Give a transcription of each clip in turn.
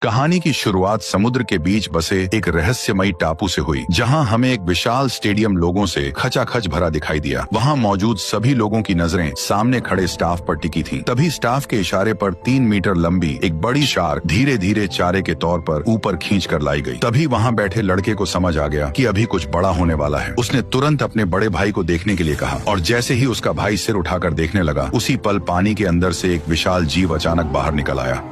कहानी की शुरुआत समुद्र के बीच बसे एक रहस्यमयी टापू से हुई, जहां हमें एक विशाल स्टेडियम लोगों से खचाखच भरा दिखाई दिया। वहां मौजूद सभी लोगों की नजरें सामने खड़े स्टाफ पर टिकी थीं। तभी स्टाफ के इशारे पर 3 मीटर लंबी एक बड़ी शार्क धीरे धीरे चारे के तौर पर ऊपर खींच कर लाई गई। तभी वहां बैठे लड़के को समझ आ गया कि अभी कुछ बड़ा होने वाला है। उसने तुरंत अपने बड़े भाई को देखने के लिए कहा और जैसे ही उसका भाई सिर उठाकर देखने लगा, उसी पल पानी के अंदर से एक विशाल जीव अचानक बाहर निकल आया।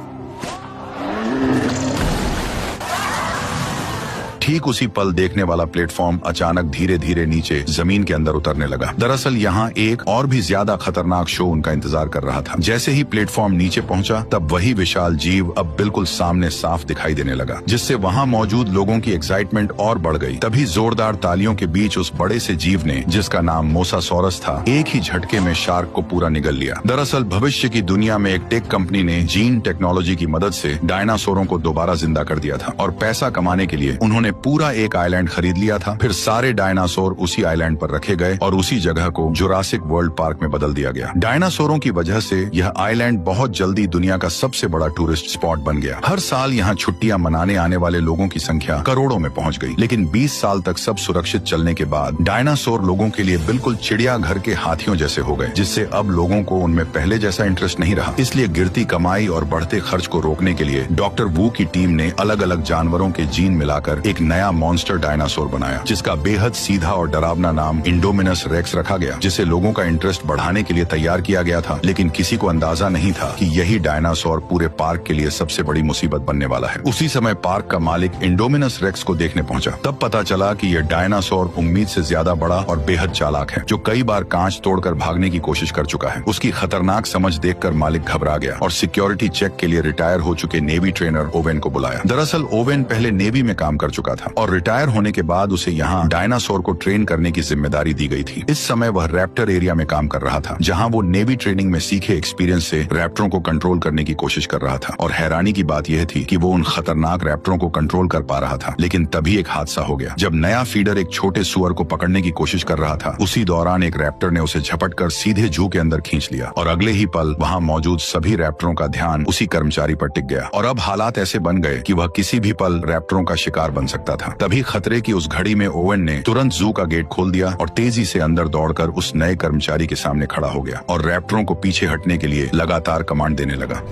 ठीक उसी पल देखने वाला प्लेटफॉर्म अचानक धीरे धीरे नीचे जमीन के अंदर उतरने लगा। दरअसल यहाँ एक और भी ज्यादा खतरनाक शो उनका इंतजार कर रहा था। जैसे ही प्लेटफॉर्म नीचे पहुंचा, तब वही विशाल जीव अब बिल्कुल सामने साफ दिखाई देने लगा, जिससे वहाँ मौजूद लोगों की एक्साइटमेंट और बढ़ गई। तभी जोरदार तालियों के बीच उस बड़े से जीव ने, जिसका नाम मोसासॉरस था, एक ही झटके में शार्क को पूरा निगल लिया। दरअसल भविष्य की दुनिया में एक टेक कंपनी ने जीन टेक्नोलॉजी की मदद से डायनासोरों को दोबारा जिंदा कर दिया था और पैसा कमाने के लिए उन्होंने पूरा एक आइलैंड खरीद लिया था। फिर सारे डायनासोर उसी आइलैंड पर रखे गए और उसी जगह को जुरासिक वर्ल्ड पार्क में बदल दिया गया। डायनासोरों की वजह से यह आइलैंड बहुत जल्दी दुनिया का सबसे बड़ा टूरिस्ट स्पॉट बन गया। हर साल यहाँ छुट्टियां मनाने आने वाले लोगों की संख्या करोड़ों में पहुंच गई। लेकिन 20 साल तक सब सुरक्षित चलने के बाद डायनासोर लोगों के लिए बिल्कुल चिड़ियाघर के हाथियों जैसे हो गए, जिससे अब लोगों को उनमें पहले जैसा इंटरेस्ट नहीं रहा। इसलिए गिरती कमाई और बढ़ते खर्च को रोकने के लिए डॉक्टर वू की टीम ने अलग अलग जानवरों के जीन मिलाकर एक नया मॉन्स्टर डायनासोर बनाया, जिसका बेहद सीधा और डरावना नाम इंडोमिनस रेक्स रखा गया, जिसे लोगों का इंटरेस्ट बढ़ाने के लिए तैयार किया गया था। लेकिन किसी को अंदाजा नहीं था कि यही डायनासोर पूरे पार्क के लिए सबसे बड़ी मुसीबत बनने वाला है। उसी समय पार्क का मालिक इंडोमिनस रेक्स को देखने पहुंचा। तब पता चला कि यह डायनासोर उम्मीद से ज्यादा बड़ा और बेहद चालाक है, जो कई बार कांच तोड़कर भागने की कोशिश कर चुका है। उसकी खतरनाक समझ देखकर मालिक घबरा गया और सिक्योरिटी चेक के लिए रिटायर हो चुके नेवी ट्रेनर ओवेन को बुलाया। दरअसल ओवेन पहले नेवी में काम कर चुका था और रिटायर होने के बाद उसे यहाँ डायनासोर को ट्रेन करने की जिम्मेदारी दी गई थी। इस समय वह रैप्टर एरिया में काम कर रहा था, जहाँ वो नेवी ट्रेनिंग में सीखे एक्सपीरियंस से रैप्टरों को कंट्रोल करने की कोशिश कर रहा था। और हैरानी की बात यह थी कि वो उन खतरनाक रैप्टरों को कंट्रोल कर पा रहा था। लेकिन तभी एक हादसा हो गया। जब नया फीडर एक छोटे सुअर को पकड़ने की कोशिश कर रहा था, उसी दौरान एक रैप्टर ने उसे झपट कर सीधे जू के अंदर खींच लिया और अगले ही पल वहाँ मौजूद सभी रैप्टरों का ध्यान उसी कर्मचारी पर टिक गया। और अब हालात ऐसे बन गए कि वह किसी भी पल रैप्टरों का शिकार बन सकता था। तभी खतरे की उस घड़ी में ओवेन ने तुरंत जू का गेट खोल दिया और तेजी से अंदर दौड़कर उस नए कर्मचारी के सामने खड़ा हो गया और रैप्टरों को पीछे हटने के लिए लगातार कमांड देने लगा।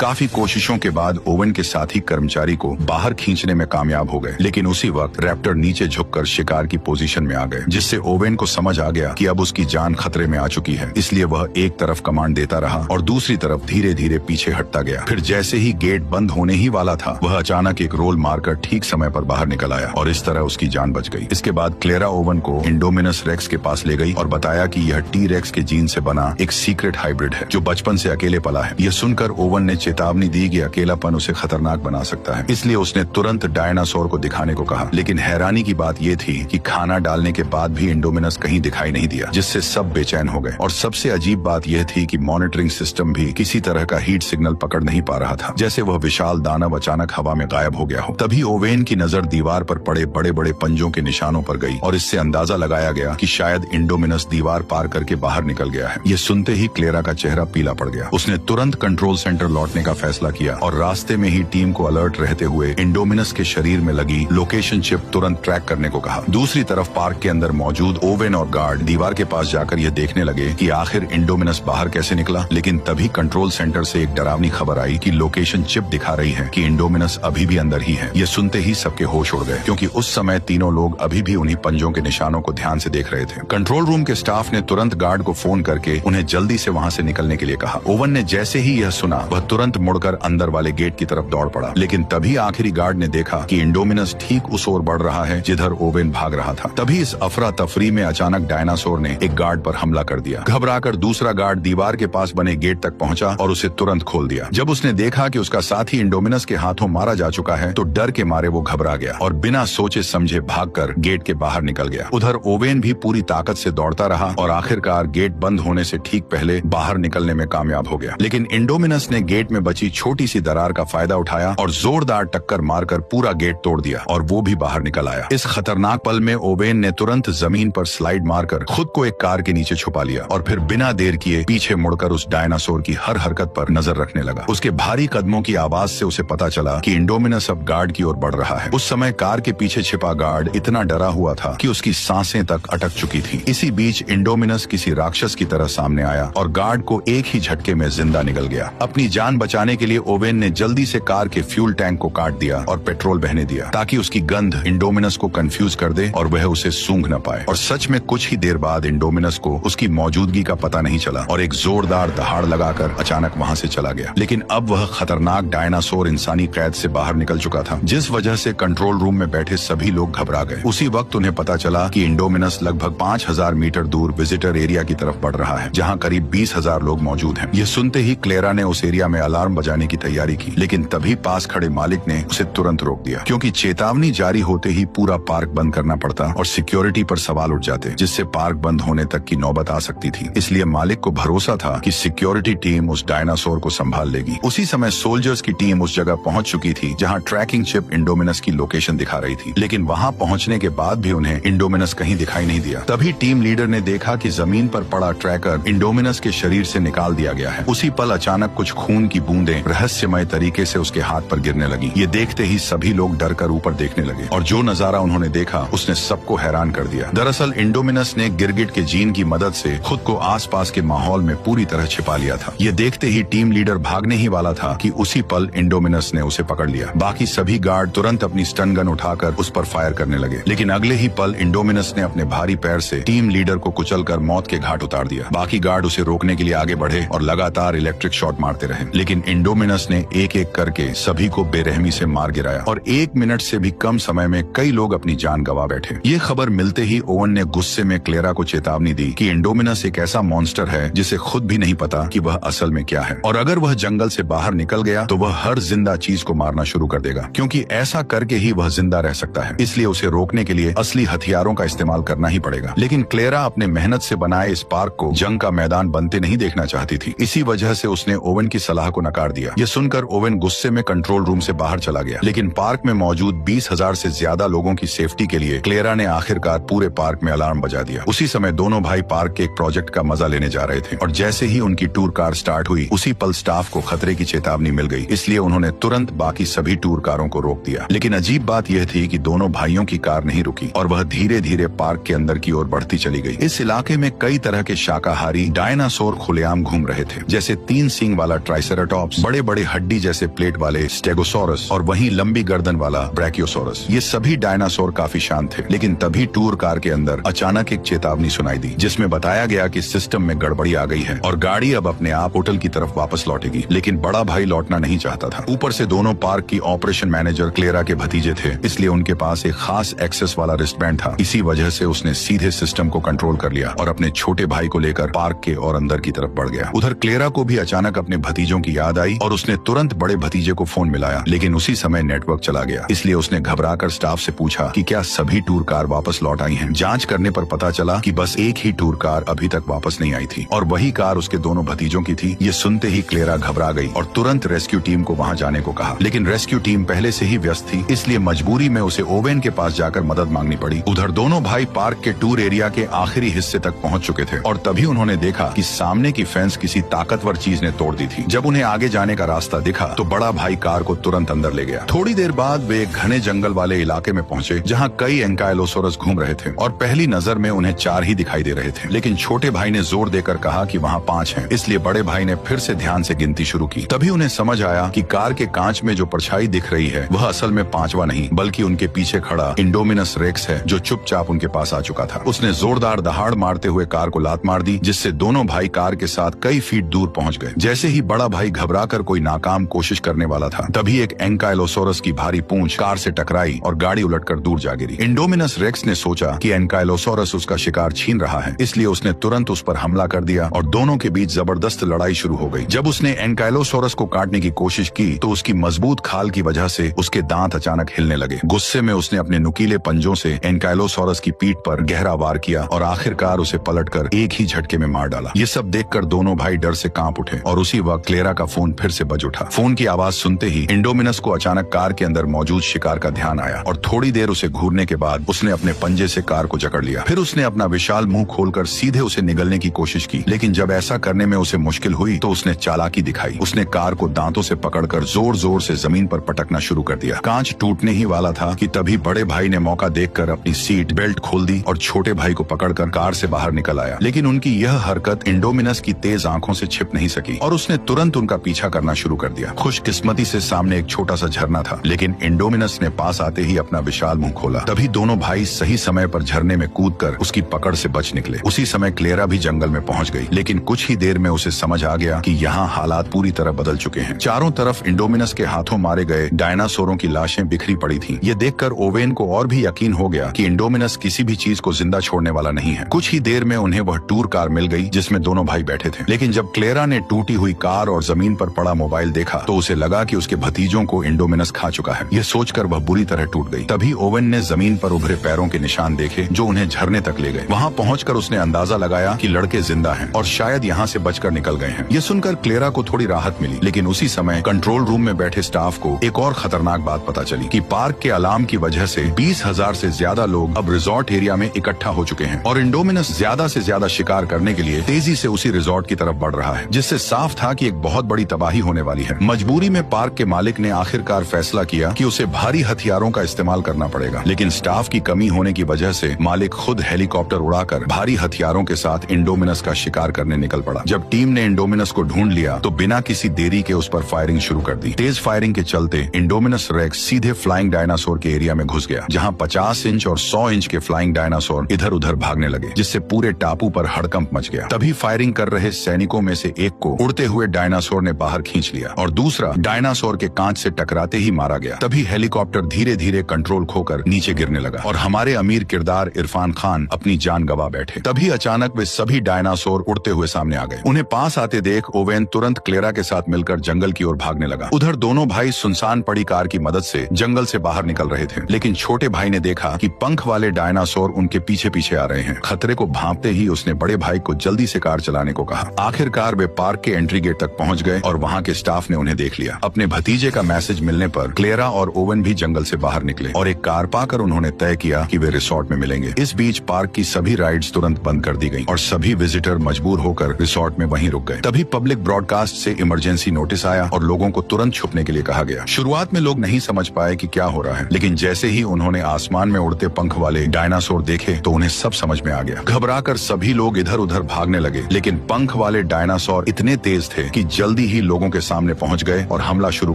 काफी कोशिशों के बाद ओवेन के साथी कर्मचारी को बाहर खींचने में कामयाब हो गए, लेकिन उसी वक्त रैप्टर नीचे झुककर शिकार की पोजीशन में आ गए, जिससे ओवेन को समझ आ गया कि अब उसकी जान खतरे में आ चुकी है। इसलिए वह एक तरफ कमांड देता रहा और दूसरी तरफ धीरे धीरे पीछे हटता गया। फिर जैसे ही गेट बंद होने ही वाला था, वह अचानक एक रोल मारकर ठीक समय पर बाहर निकल आया और इस तरह उसकी जान बच गई। इसके बाद क्लेरा ओवेन को इंडोमिनस रेक्स के पास ले गई और बताया कि यह टी रेक्स के जीन से बना एक सीक्रेट हाइब्रिड है, जो बचपन से अकेले पला है। यह सुनकर ओवेन ने चेतावनी दी कि अकेलापन उसे खतरनाक बना सकता है, इसलिए उसने तुरंत डायनासोर को दिखाने को कहा। लेकिन हैरानी की बात यह थी कि खाना डालने के बाद भी इंडोमिनस कहीं दिखाई नहीं दिया, जिससे सब बेचैन हो गए। और सबसे अजीब बात यह थी कि मॉनिटरिंग सिस्टम भी किसी तरह का हीट सिग्नल पकड़ नहीं पा रहा था, जैसे वह विशाल दानव अचानक हवा में गायब हो गया हो। तभी ओवेन की नजर दीवार पर पड़े बड़े बड़े पंजों के निशानों पर गई और इससे अंदाजा लगाया गया कि शायद इंडोमिनस दीवार पार करके बाहर निकल गया है। यह सुनते ही क्लेरा का चेहरा पीला पड़ गया। उसने तुरंत कंट्रोल सेंटर लौटने का फैसला किया और रास्ते में ही टीम को अलर्ट रहते हुए इंडोमिनस के शरीर में लगी लोकेशन चिप तुरंत ट्रैक करने को कहा। दूसरी तरफ पार्क के अंदर मौजूद ओवेन और गार्ड दीवार के पास जाकर यह देखने लगे कि आखिर इंडोमिनस बाहर कैसे निकला। लेकिन तभी कंट्रोल सेंटर से एक डरावनी खबर आई कि लोकेशन चिप दिखा रही है कि इंडोमिनस अभी भी अंदर ही है। यह सुनते ही सबके होश उड़ गए, क्योंकि उस समय तीनों लोग अभी भी उन्हीं पंजों के निशानों को ध्यान से देख रहे थे। कंट्रोल रूम के स्टाफ ने तुरंत गार्ड को फोन करके उन्हें जल्दी से वहाँ से निकलने के लिए कहा। ओवेन ने जैसे ही यह सुना, वह तुरंत मुड़कर अंदर वाले गेट की तरफ दौड़ पड़ा। लेकिन तभी आखिरी गार्ड ने देखा कि इंडोमिनस ठीक उस ओर बढ़ रहा है जिधर ओवेन भाग रहा था। तभी इस अफरा तफरी में अचानक डायनासोर ने एक गार्ड पर हमला कर दिया। घबराकर दूसरा गार्ड दीवार के पास बने गेट तक पहुंचा और उसे तुरंत खोल दिया। जब उसने देखा कि उसका साथी इंडोमिनस के हाथों मारा जा चुका है, तो डर के मारे वो घबरा गया और बिना सोचे समझे भागकर गेट के बाहर निकल गया। उधर ओवेन भी पूरी ताकत से दौड़ता रहा और आखिरकार गेट बंद होने से ठीक पहले बाहर निकलने में कामयाब हो गया। लेकिन इंडोमिनस ने गेट में में बची छोटी सी दरार का फायदा उठाया और जोरदार टक्कर मारकर पूरा गेट तोड़ दिया और वो भी बाहर निकल आया। इस खतरनाक पल में ओवेन ने तुरंत जमीन पर स्लाइड मारकर खुद को एक कार के नीचे छुपा लिया और फिर बिना देर किए पीछे मुड़कर उस डायनासोर की हर हरकत पर नजर रखने लगा। उसके भारी कदमों की आवाज से उसे पता चला कि इंडोमिनस अब गार्ड की ओर बढ़ रहा है। उस समय कार के पीछे छिपा गार्ड इतना डरा हुआ था कि उसकी सांसें तक अटक चुकी थी। इसी बीच इंडोमिनस किसी राक्षस की तरह सामने आया और गार्ड को एक ही झटके में जिंदा निकल गया। अपनी जान बचाने के लिए ओवेन ने जल्दी से कार के फ्यूल टैंक को काट दिया और पेट्रोल बहने दिया ताकि उसकी गंध इंडोमिनस को कंफ्यूज कर दे और वह उसे सूंघ न पाए। और सच में कुछ ही देर बाद इंडोमिनस को उसकी मौजूदगी का पता नहीं चला और एक जोरदार दहाड़ लगाकर अचानक वहां से चला गया। लेकिन अब वह खतरनाक डायनासोर इंसानी कैद से बाहर निकल चुका था, जिस वजह से कंट्रोल रूम में बैठे सभी लोग घबरा गए। उसी वक्त उन्हें पता चला कि इंडोमिनस लगभग 5000 मीटर दूर विजिटर एरिया की तरफ बढ़ रहा है, जहां करीब 20,000 लोग मौजूद हैं। यह सुनते ही क्लेरा ने उस एरिया में अलार्म बजाने की तैयारी की, लेकिन तभी पास खड़े मालिक ने उसे तुरंत रोक दिया, क्योंकि चेतावनी जारी होते ही पूरा पार्क बंद करना पड़ता और सिक्योरिटी पर सवाल उठ जाते, जिससे पार्क बंद होने तक की नौबत आ सकती थी। इसलिए मालिक को भरोसा था कि सिक्योरिटी टीम उस डायनासोर को संभाल लेगी। उसी समय सोल्जर्स की टीम उस जगह पहुंच चुकी थी जहां ट्रैकिंग चिप इंडोमिनस की लोकेशन दिखा रही थी, लेकिन वहां पहुंचने के बाद भी उन्हें इंडोमिनस कहीं दिखाई नहीं दिया। तभी टीम लीडर ने देखा कि जमीन पर पड़ा ट्रैकर इंडोमिनस के शरीर से निकाल दिया गया है। उसी पल अचानक कुछ खून की बूंदें रहस्यमय तरीके से उसके हाथ पर गिरने लगी। ये देखते ही सभी लोग डरकर ऊपर देखने लगे और जो नजारा उन्होंने देखा उसने सबको हैरान कर दिया। दरअसल इंडोमिनस ने गिरगिट के जीन की मदद से खुद को आसपास के माहौल में पूरी तरह छिपा लिया था। ये देखते ही टीम लीडर भागने ही वाला था कि उसी पल इंडोमिनस ने उसे पकड़ लिया। बाकी सभी गार्ड तुरंत अपनी स्टन गन उठाकर उस पर फायर करने लगे, लेकिन अगले ही पल इंडोमिनस ने अपने भारी पैर से टीम लीडर को कुचलकर मौत के घाट उतार दिया। बाकी गार्ड उसे रोकने के लिए आगे बढ़े और लगातार इलेक्ट्रिक शॉट मारते रहे, लेकिन इंडोमिनस ने एक एक करके सभी को बेरहमी से मार गिराया और 1 मिनट से भी कम समय में कई लोग अपनी जान गंवा बैठे। ये खबर मिलते ही ओवन ने गुस्से में क्लेरा को चेतावनी दी कि इंडोमिनस एक ऐसा मॉन्स्टर है जिसे खुद भी नहीं पता कि वह असल में क्या है, और अगर वह जंगल से बाहर निकल गया तो वह हर जिंदा चीज को मारना शुरू कर देगा, क्योंकि ऐसा करके ही वह जिंदा रह सकता है। इसलिए उसे रोकने के लिए असली हथियारों का इस्तेमाल करना ही पड़ेगा। लेकिन क्लेरा अपने मेहनत से बनाए इस पार्क को जंग का मैदान बनते नहीं देखना चाहती थी। इसी वजह से उसने ओवन की सलाह को नकार दिया। यह सुनकर ओवन गुस्से में कंट्रोल रूम से बाहर चला गया, लेकिन पार्क में मौजूद 20,000 से ज्यादा लोगों की सेफ्टी के लिए क्लेरा ने आखिरकार पूरे पार्क में अलार्म बजा दिया। उसी समय दोनों भाई पार्क के एक प्रोजेक्ट का मजा लेने जा रहे थे और जैसे ही उनकी टूर कार स्टार्ट हुई उसी पल स्टाफ को खतरे की चेतावनी मिल गई। इसलिए उन्होंने तुरंत बाकी सभी टूर कारों को रोक दिया। लेकिन अजीब बात यह थी कि दोनों भाइयों की कार नहीं रुकी और वह धीरे धीरे पार्क के अंदर की ओर बढ़ती चली गई। इस इलाके में कई तरह के शाकाहारी डायनासोर खुलेआम घूम रहे थे, जैसे 3 सींग वाला ट्राइसेराटॉप्स, बड़े बड़े हड्डी जैसे प्लेट वाले स्टेगोसोरस और वहीं लंबी गर्दन वाला ब्रैकियोसोरस। ये सभी डायनासोर काफी शांत थे, लेकिन तभी टूर कार के अंदर अचानक एक चेतावनी सुनाई दी, जिसमें बताया गया कि सिस्टम में गड़बड़ी आ गई है और गाड़ी अब अपने आप होटल की तरफ वापस लौटेगी। लेकिन बड़ा भाई लौटना नहीं चाहता था। ऊपर से दोनों पार्क की ऑपरेशन मैनेजर क्लेरा के भतीजे थे, इसलिए उनके पास एक खास एक्सेस वाला रिस्टबैंड था। इसी वजह से उसने सीधे सिस्टम को कंट्रोल कर लिया और अपने छोटे भाई को लेकर पार्क के और अंदर की तरफ बढ़ गया। उधर क्लेरा को भी अचानक अपने भतीजों की याद आई और उसने तुरंत बड़े भतीजे को फोन मिलाया, लेकिन उसी समय नेटवर्क चला गया। इसलिए उसने घबराकर स्टाफ से पूछा कि क्या सभी टूर कार वापस लौट आई हैं। जांच करने पर पता चला कि बस एक ही टूर कार अभी तक वापस नहीं आई थी और वही कार उसके दोनों भतीजों की थी। ये सुनते ही क्लेरा घबरा गई और तुरंत रेस्क्यू टीम को वहां जाने को कहा, लेकिन रेस्क्यू टीम पहले से ही व्यस्त थी, इसलिए मजबूरी में उसे ओवेन के पास जाकर मदद मांगनी पड़ी। उधर दोनों भाई पार्क के टूर एरिया के आखिरी हिस्से तक पहुंच चुके थे और तभी उन्होंने देखा कि सामने की फेंस किसी ताकतवर चीज ने तोड़ दी थी। जब उन्हें आगे जाने का रास्ता दिखा तो बड़ा भाई कार को तुरंत अंदर ले गया। थोड़ी देर बाद वे एक घने जंगल वाले इलाके में पहुंचे जहां कई एंकाइलोसोरस घूम रहे थे और पहली नजर में उन्हें 4 ही दिखाई दे रहे थे, लेकिन छोटे भाई ने जोर देकर कहा कि वहां 5 हैं। इसलिए बड़े भाई ने फिर से ध्यान से गिनती शुरू की। तभी उन्हें समझ आया कि कार के कांच में जो परछाई दिख रही है वह असल में 5वां नहीं बल्कि उनके पीछे खड़ा इंडोमिनस रेक्स है, जो चुपचाप उनके पास आ चुका था। उसने जोरदार दहाड़ मारते हुए कार को लात मार दी, जिससे दोनों भाई कार के साथ कई फीट दूर पहुंच गए। जैसे ही बड़ा भाई घबराकर कोई नाकाम कोशिश करने वाला था, तभी एक एंकाइलोसोरस की भारी पूंछ कार से टकराई और गाड़ी उलटकर दूर जा गिरी। इंडोमिनस रेक्स ने सोचा कि एंकाइलोसोरस उसका शिकार छीन रहा है, इसलिए उसने तुरंत उस पर हमला कर दिया और दोनों के बीच जबरदस्त लड़ाई शुरू हो गई। जब उसने एंकाइलोसोरस को काटने की कोशिश की तो उसकी मजबूत खाल की वजह से उसके दांत अचानक हिलने लगे। गुस्से में उसने अपने नुकीले पंजों से एंकाइलोसोरस की पीठ पर गहरा वार किया और आखिरकार उसे पलटकर एक ही झटके में मार डाला। ये सब देखकर दोनों भाई डर से कांप उठे और उसी वक्त क्लेरा का फोन फिर से बज उठा। फोन की आवाज सुनते ही इंडोमिनस को अचानक कार के अंदर मौजूद शिकार का ध्यान आया और थोड़ी देर उसे घूरने के बाद उसने अपने पंजे से कार को जकड़ लिया। फिर उसने अपना विशाल मुंह खोलकर सीधे उसे निगलने की कोशिश की, लेकिन जब ऐसा करने में उसे मुश्किल हुई तो उसने चालाकी दिखाई। उसने कार को दांतों से पकड़कर जोर जोर से जमीन पर पटकना शुरू कर दिया। कांच टूटने ही वाला था कि तभी बड़े भाई ने मौका देखकर अपनी सीट बेल्ट खोल दी और छोटे भाई को पकड़कर कार से बाहर निकल आया। लेकिन उनकी यह हरकत इंडोमिनस की तेज आंखों से छिप नहीं सकी और उसने तुरंत उनका पीछा करना शुरू कर दिया। खुशकिस्मती से सामने एक छोटा सा झरना था, लेकिन इंडोमिनस ने पास आते ही अपना विशाल मुंह खोला। तभी दोनों भाई सही समय पर झरने में कूदकर उसकी पकड़ से बच निकले। उसी समय क्लेरा भी जंगल में पहुंच गई, लेकिन कुछ ही देर में उसे समझ आ गया कि यहाँ हालात पूरी तरह बदल चुके हैं। चारों तरफ इंडोमिनस के हाथों मारे गए डायनासोरों की लाशें बिखरी पड़ी थीं। ये देखकर ओवेन को और भी यकीन हो गया कि इंडोमिनस किसी भी चीज को जिंदा छोड़ने वाला नहीं है। कुछ ही देर में उन्हें वह टूर कार मिल गई जिसमें दोनों भाई बैठे थे। लेकिन जब क्लेरा ने टूटी हुई कार और जमीन पर पड़ा मोबाइल देखा तो उसे लगा कि उसके भतीजों को इंडोमिनस खा चुका है। यह सोचकर वह बुरी तरह टूट गई। तभी ओवेन ने जमीन पर उभरे पैरों के निशान देखे जो उन्हें झरने तक ले गए। वहाँ पहुंचकर उसने अंदाजा लगाया कि लड़के जिंदा हैं और शायद यहाँ से बचकर निकल गए हैं। ये सुनकर क्लेरा को थोड़ी राहत मिली, लेकिन उसी समय कंट्रोल रूम में बैठे स्टाफ को एक और खतरनाक बात पता चली कि पार्क के अलार्म की वजह से 20,000 से ज्यादा लोग अब रिजॉर्ट एरिया में इकट्ठा हो चुके हैं और इंडोमिनस ज्यादा से ज्यादा शिकार करने के लिए तेजी से उसी रिजॉर्ट की तरफ बढ़ रहा है, जिससे साफ था कि एक बहुत बड़ी तबाही होने वाली है। मजबूरी में पार्क के मालिक ने आखिरकार फैसला किया कि उसे भारी हथियारों का इस्तेमाल करना पड़ेगा, लेकिन स्टाफ की कमी होने की वजह से मालिक खुद हेलीकॉप्टर उड़ाकर भारी हथियारों के साथ इंडोमिनस का शिकार करने निकल पड़ा। जब टीम ने इंडोमिनस को ढूंढ लिया तो बिना किसी देरी के उस पर फायरिंग शुरू कर दी। तेज फायरिंग के चलते इंडोमिनस रेक्स सीधे फ्लाइंग डायनासोर के एरिया में घुस गया, जहां 50 इंच और 100 इंच के फ्लाइंग डायनासोर इधर उधर भागने लगे, जिससे पूरे टापू पर हड़कंप मच गया। तभी फायरिंग कर रहे सैनिकों में से एक को उड़ते हुए डायनासोर ने बाहर खींच लिया और दूसरा डायनासोर के कांच से टकराते ही मारा गया। तभी हेलीकॉप्टर धीरे धीरे कंट्रोल खोकर नीचे गिरने लगा और हमारे अमीर किरदार इरफान खान अपनी जान गंवा बैठे। तभी अचानक वे सभी डायनासोर उड़ते हुए सामने आ गए। उन्हें पास आते देख ओवेन तुरंत क्लेरा के साथ मिलकर जंगल की ओर भागने लगा। उधर दोनों भाई सुनसान पड़ी कार की मदद से जंगल से बाहर निकल रहे थे, लेकिन छोटे भाई ने देखा कि पंख वाले डायनासोर उनके पीछे पीछे आ रहे हैं। खतरे को भांपते ही उसने बड़े भाई को जल्दी से कार चलाने को कहा। आखिरकार वे पार्क के एंट्री गेट तक पहुंच गए और वहां के स्टाफ ने उन्हें देख लिया। अपने भतीजे का मैसेज मिलने पर क्लेरा और ओवन भी जंगल से बाहर निकले और एक कार पाकर उन्होंने तय किया कि वे रिसोर्ट में मिलेंगे। इस बीच पार्क की सभी राइड्स तुरंत बंद कर दी गई और सभी विजिटर मजबूर होकर रिसोर्ट में वहीं रुक गए। तभी पब्लिक ब्रॉडकास्ट से इमरजेंसी नोटिस आया और लोगों को तुरंत छुपने के लिए कहा गया। शुरुआत में लोग नहीं समझ पाए कि क्या हो रहा है, लेकिन जैसे ही उन्होंने आसमान में उड़ते पंख वाले डायनासोर देखे तो उन्हें सब समझ में आ गया। घबराकर सभी लोग इधर उधर भागने लगे, लेकिन पंख वाले डायनासोर इतने तेज थे कि जल्दी ही लोगों के सामने पहुंच गए और हमला शुरू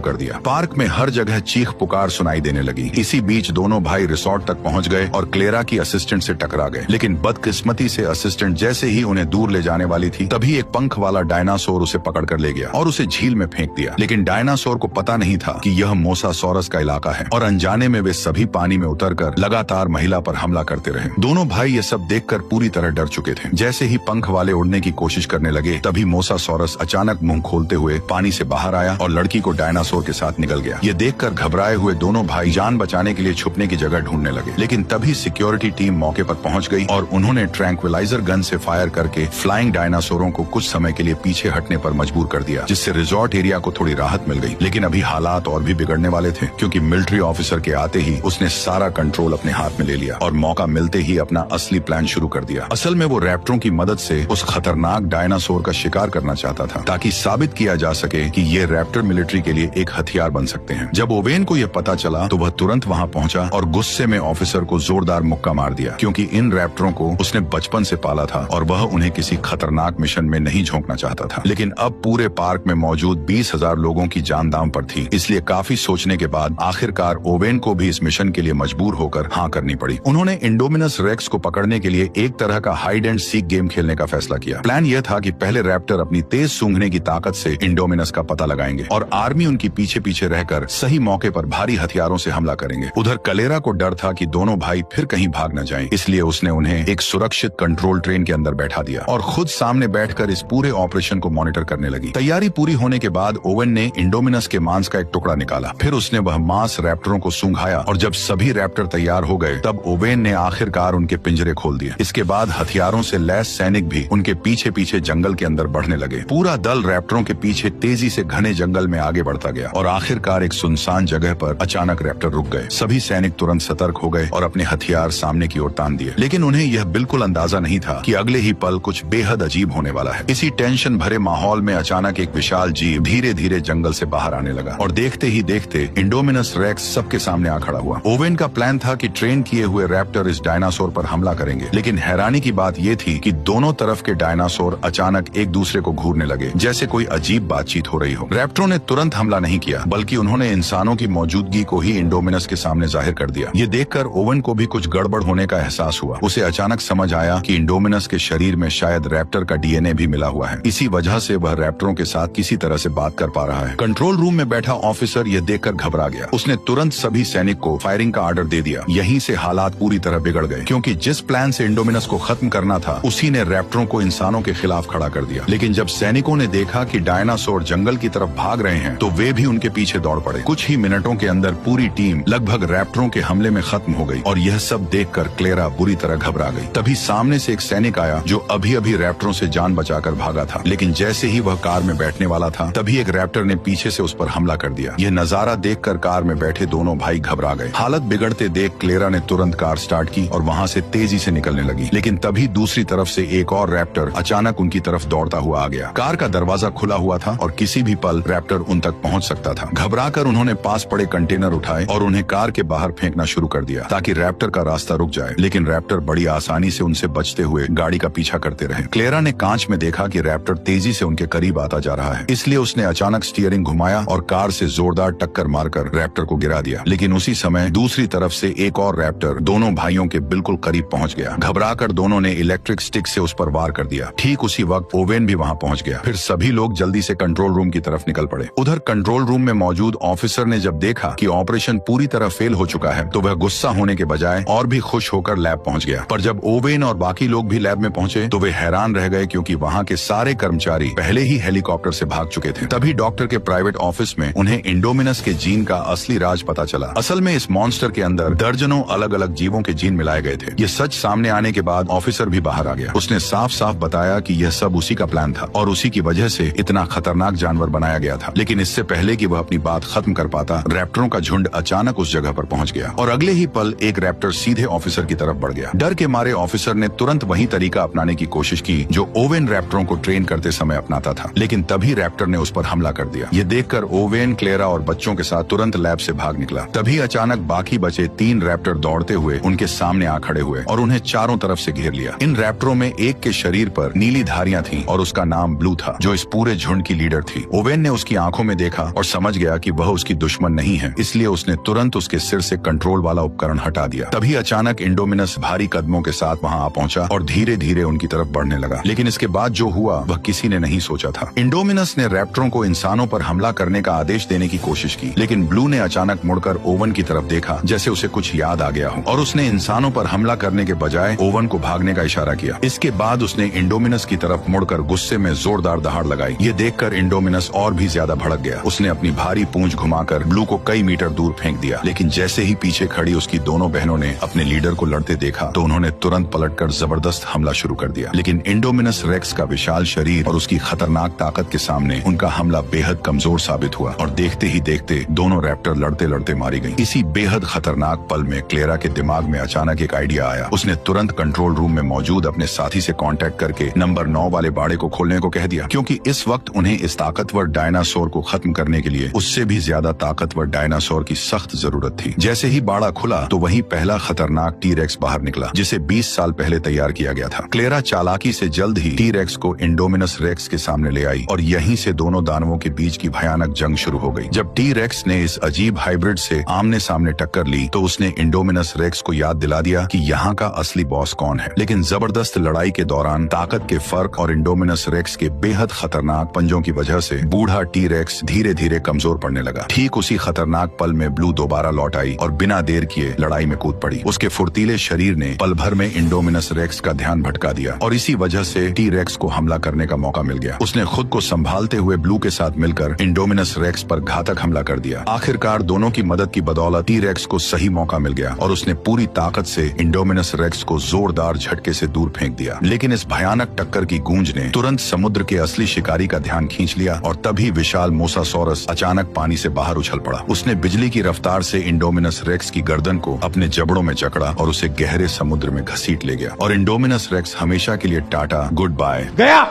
कर दिया। पार्क में हर जगह चीख पुकार सुनाई देने लगी। इसी बीच दोनों भाई रिसोर्ट तक पहुंच गए और क्लेरा की असिस्टेंट से टकरा गए, लेकिन बदकिस्मती से असिस्टेंट जैसे ही उन्हें दूर ले जाने वाली थी तभी एक पंख वाला डायनासोर उसे पकड़ कर ले गया और उसे झील में फेंक दिया। लेकिन डायनासोर को पता नहीं था कि यह मोसासोरस का इलाका है और अनजाने में वे सभी पानी में उतरकर लगातार महिला पर हमला करते रहे। दोनों भाई ये सब देखकर पूरी तरह डर चुके थे। जैसे ही पंख वाले उड़ने की कोशिश करने लगे तभी मोसासोरस अचानक मुंह खोलते हुए पानी से बाहर आया और लड़की को डायनासोर के साथ निकल गया। ये देखकर घबराए हुए दोनों भाई जान बचाने के लिए छुपने की जगह ढूंढने लगे, लेकिन तभी सिक्योरिटी टीम मौके पर पहुंच गई और उन्होंने ट्रैंक्विलाइजर गन से फायर करके फ्लाइंग डायनासोरों को कुछ समय के लिए पीछे हटने पर मजबूर कर दिया, जिससे रिजॉर्ट एरिया को थोड़ी राहत मिल गई। लेकिन अभी हालात और भी बिगड़ने वाले थे, क्योंकि मिलिट्री ऑफिसर के आते ही उसने सारा कंट्रोल अपने हाथ में ले लिया और मौका मिलते ही अपना असली प्लान शुरू कर दिया। असल में वो रैप्टरों की मदद से उस खतरनाक डायनासोर का शिकार करना चाहता था, ताकि साबित किया जा सके कि ये रैप्टर मिलिट्री के लिए एक हथियार बन सकते हैं। जब ओवेन को यह पता चला तो वह तुरंत वहां पहुंचा और गुस्से में ऑफिसर को जोरदार मुक्का मार दिया, क्योंकि इन रैप्टरों को उसने बचपन से पाला था और वह उन्हें किसी खतरनाक मिशन में नहीं झोंकना चाहता था। लेकिन अब पूरे पार्क में मौजूद 20,000 लोगों की जान दांव पर थी, इसलिए काफी सोचने के बाद आखिरकार ओवेन को भी इस मिशन के लिए मजबूर होकर हाँ करनी पड़ी। उन्होंने इंडोमिनस रेक्स को पकड़ने के लिए एक तरह का हाइड एंड सीक गेम खेलने का फैसला किया। प्लान यह था कि पहले रैप्टर अपनी तेज सूंघने की ताकत से इंडोमिनस का पता लगाएंगे और आर्मी उनकी पीछे पीछे रहकर सही मौके पर भारी हथियारों से हमला करेंगे। उधर कलेरा को डर था कि दोनों भाई फिर कहीं भाग न जाएं, इसलिए उसने उन्हें एक सुरक्षित कंट्रोल ट्रेन के अंदर बैठा दिया और खुद सामने बैठकर इस पूरे ऑपरेशन को मॉनिटर करने लगी। तैयारी पूरी होने के बाद ओवेन ने इंडोमिनस के मांस का एक टुकड़ा निकाला, फिर उसने वह मांस रैप्टरों को सूंघाया और जब सभी रैप्टर तैयार हो गए तब ओवेन ने आखिरकार उनके पिंजरे खोल दिए। इसके बाद हथियारों से लैस सैनिक भी उनके पीछे पीछे जंगल के अंदर बढ़ने लगे। पूरा दल रैप्टरों के उसके पीछे तेजी से घने जंगल में आगे बढ़ता गया और आखिरकार एक सुनसान जगह पर अचानक रैप्टर रुक गए। सभी सैनिक तुरंत सतर्क हो गए और अपने हथियार सामने की ओर तान दिए, लेकिन उन्हें यह बिल्कुल अंदाजा नहीं था कि अगले ही पल कुछ बेहद अजीब होने वाला है। इसी टेंशन भरे माहौल में अचानक एक विशाल जीव धीरे धीरे जंगल से बाहर आने लगा और देखते ही देखते इंडोमिनस रेक्स सबके सामने आ खड़ा हुआ। ओवेन का प्लान था कि ट्रेन किए हुए रैप्टर इस डायनासोर पर हमला करेंगे, लेकिन हैरानी की बात यह थी कि दोनों तरफ के डायनासोर अचानक एक दूसरे को घूरने लगे, जैसे कोई अजीब बातचीत हो रही हो। रैप्टरों ने तुरंत हमला नहीं किया, बल्कि उन्होंने इंसानों की मौजूदगी को ही इंडोमिनस के सामने जाहिर कर दिया। ये देखकर ओवेन को भी कुछ गड़बड़ होने का एहसास हुआ। उसे अचानक समझ आया कि इंडोमिनस के शरीर में शायद रैप्टर का डीएनए भी मिला हुआ है। इसी वजह से वह रैप्टरों के साथ किसी तरह से बात कर पा रहा है। कंट्रोल रूम में बैठा ऑफिसर यह देखकर घबरा गया। उसने तुरंत सभी सैनिक को फायरिंग का ऑर्डर दे दिया। यहीं से हालात पूरी तरह बिगड़ गए, क्योंकि जिस प्लान से इंडोमिनस को खत्म करना था उसी ने रैप्टरों को इंसानों के खिलाफ खड़ा कर दिया। लेकिन जब सैनिकों ने देखा कि डायनासोर जंगल की तरफ भाग रहे हैं तो वे भी उनके पीछे दौड़ पड़े। कुछ ही मिनटों के अंदर पूरी टीम लगभग रैप्टरों के हमले में खत्म हो गई और यह सब देखकर क्लेरा बुरी तरह घबरा गई। तभी सामने से एक सैनिक आया जो अभी अभी रैप्टरों से जान बचाकर भागा था, लेकिन जैसे ही वह कार में बैठने वाला था तभी एक रैप्टर ने पीछे से उस पर हमला कर दिया। यह नजारा देखकर कार में बैठे दोनों भाई घबरा गए। हालत बिगड़ते देख क्लेरा ने तुरंत कार स्टार्ट की और वहाँ से तेजी से निकलने लगी, लेकिन तभी दूसरी तरफ से एक और रैप्टर अचानक उनकी तरफ दौड़ता हुआ आ गया। कार का दरवाजा खुला हुआ था और किसी भी पल रैप्टर उन तक पहुंच सकता था। घबराकर उन्होंने पास पड़े कंटेनर उठाए और उन्हें कार के बाहर फेंकना शुरू कर दिया ताकि रैप्टर का रास्ता रुक जाए, लेकिन रैप्टर बड़ी आसानी से उनसे बचते हुए गाड़ी का पीछा करते रहे। क्लेरा ने कांच में देखा कि रैप्टर तेजी से उनके करीब आता जा रहा है, इसलिए उसने अचानक स्टीयरिंग घुमाया और कार से जोरदार टक्कर मारकर रैप्टर को गिरा दिया। लेकिन उसी समय दूसरी तरफ से एक और रैप्टर दोनों भाइयों के बिल्कुल करीब पहुंच गया। घबराकर दोनों ने इलेक्ट्रिक स्टिक से उस पर वार कर दिया। ठीक उसी वक्त ओवेन भी वहां पहुंच गया। फिर सभी लोग जल्दी से कंट्रोल रूम की तरफ निकल पड़े। उधर कंट्रोल रूम में मौजूद ऑफिसर ने जब देखा कि ऑपरेशन पूरी तरह फेल हो चुका है तो वह गुस्सा होने के बजाय और भी खुश होकर लैब पहुंच गया। पर जब ओवेन और बाकी लोग भी लैब में पहुंचे तो वे हैरान रह गए, क्योंकि वहां के सारे कर्मचारी पहले ही हेलीकॉप्टर से भाग चुके थे। तभी डॉक्टर के प्राइवेट ऑफिस में उन्हें इंडोमिनस के जीन का असली राज पता चला। असल में इस मॉन्स्टर के अंदर दर्जनों अलग अलग जीवों के जीन मिलाए गए थे। ये सच सामने आने के बाद ऑफिसर भी बाहर आ गया। उसने साफ साफ बताया कि यह सब उसी का प्लान था और उसी की वजह से इतना खतरनाक जानवर बनाया गया था। लेकिन इससे पहले कि वह अपनी बात खत्म कर पाता, रैप्टरों का झुंड अचानक उस जगह पर पहुंच गया और अगले ही पल एक रैप्टर सीधे ऑफिसर की तरफ बढ़ गया। डर के मारे ऑफिसर ने तुरंत वही तरीका अपनाने की कोशिश की जो ओवेन रैप्टरों को ट्रेन करते समय अपनाता था, लेकिन तभी रैप्टर ने उस पर हमला कर दिया। ये देखकर ओवेन, क्लेरा और बच्चों के साथ तुरंत लैब से भाग निकला। तभी अचानक बाकी बचे 3 रैप्टर दौड़ते हुए उनके सामने आ खड़े हुए और उन्हें चारों तरफ से घेर लिया। इन रैप्टरों में एक के शरीर पर नीली धारियां थीं और उसका नाम ब्लू था, जो इस पूरे झुंड की लीडर थी। ओवेन ने उसकी आंखों में देखा और समझ गया कि वह उसकी दुश्मन नहीं है, इसलिए उसने तुरंत उसके सिर से कंट्रोल वाला उपकरण हटा दिया। तभी अचानक इंडोमिनस भारी कदमों के साथ वहां आ पहुंचा और धीरे धीरे उनकी तरफ बढ़ने लगा। लेकिन इसके बाद जो हुआ वह किसी ने नहीं सोचा था। इंडोमिनस ने रैप्टरों को इंसानों पर हमला करने का आदेश देने की कोशिश की, लेकिन ब्लू ने अचानक मुड़कर ओवन की तरफ देखा, जैसे उसे कुछ याद आ गया हो, और उसने इंसानों पर हमला करने के बजाय ओवन को भागने का इशारा किया। इसके बाद उसने इंडोमिनस की तरफ मुड़कर गुस्से में जोरदार दहाड़ लगाई। ये देखकर इंडोमिनस और भी ज्यादा भड़क गया। उसने अपनी भारी पूंछ घुमाकर ब्लू को कई मीटर दूर फेंक दिया, लेकिन जैसे ही पीछे खड़ी उसकी दोनों बहनों ने अपने लीडर को लड़ते देखा तो उन्होंने तुरंत पलटकर जबरदस्त हमला शुरू कर दिया। लेकिन इंडोमिनस रेक्स का विशाल शरीर और उसकी खतरनाक ताकत के सामने उनका हमला बेहद कमजोर साबित हुआ और देखते ही देखते दोनों रैप्टर लड़ते लड़ते मारी गईं। इसी बेहद खतरनाक पल में क्लेरा के दिमाग में अचानक एक आइडिया आया। उसने तुरंत कंट्रोल रूम में मौजूद अपने साथी से कांटेक्ट करके नंबर 9 वाले बाड़े को खोलने को कह दिया, क्योंकि इस वक्त उन्हें इस ताकतवर डायनासोर को खत्म करने के लिए उससे भी ज्यादा ताकतवर डायनासोर की सख्त जरूरत थी। जैसे ही बाड़ा खुला तो वहीं पहला खतरनाक टी-रेक्स बाहर निकला, जिसे 20 साल पहले तैयार किया गया था। क्लेरा चालाकी से जल्द ही टी-रेक्स को इंडोमिनस रेक्स के सामने ले आई और यहीं से दोनों दानवों के बीच की भयानक जंग शुरू हो गई। जब टी-रेक्स ने इस अजीब हाइब्रिड से आमने सामने टक्कर ली तो उसने इंडोमिनस रेक्स को याद दिला दिया कि यहाँ का असली बॉस कौन है। लेकिन जबरदस्त लड़ाई के दौरान ताकत के फर्क और इंडोमिनस रेक्स के बेहद खतरनाक पंजों की वजह से बूढ़ा टी-रेक्स धीरे धीरे कमजोर पड़ने लगा। ठीक उसी खतरनाक पल में ब्लू दोबारा लौट आई और बिना देर किए लड़ाई में कूद पड़ी। उसके फुर्तीले शरीर ने पल भर में इंडोमिनस रेक्स का ध्यान भटका दिया और इसी वजह से टी-रेक्स को हमला करने का मौका मिल गया। उसने खुद को संभालते हुए ब्लू के साथ मिलकर इंडोमिनस रेक्स पर घातक हमला कर दिया। आखिरकार दोनों की मदद की बदौलत टी-रेक्स को सही मौका मिल गया और उसने पूरी ताकत से इंडोमिनस रेक्स को जोरदार झटके से दूर फेंक दिया। लेकिन इस भयानक टक्कर की गूंज ने तुरंत समुद्र के असली शिकारी का ध्यान खींच लिया और तभी विशाल मोसासॉरस अचानक पानी से बाहर उछल पड़ा। उसने बिजली की रफ्तार से इंडोमिनस रेक्स की गर्दन को अपने जबड़ों में जकड़ा और उसे गहरे समुद्र में घसीट ले गया। और इंडोमिनस रेक्स हमेशा के लिए टाटा गुड बाय गया।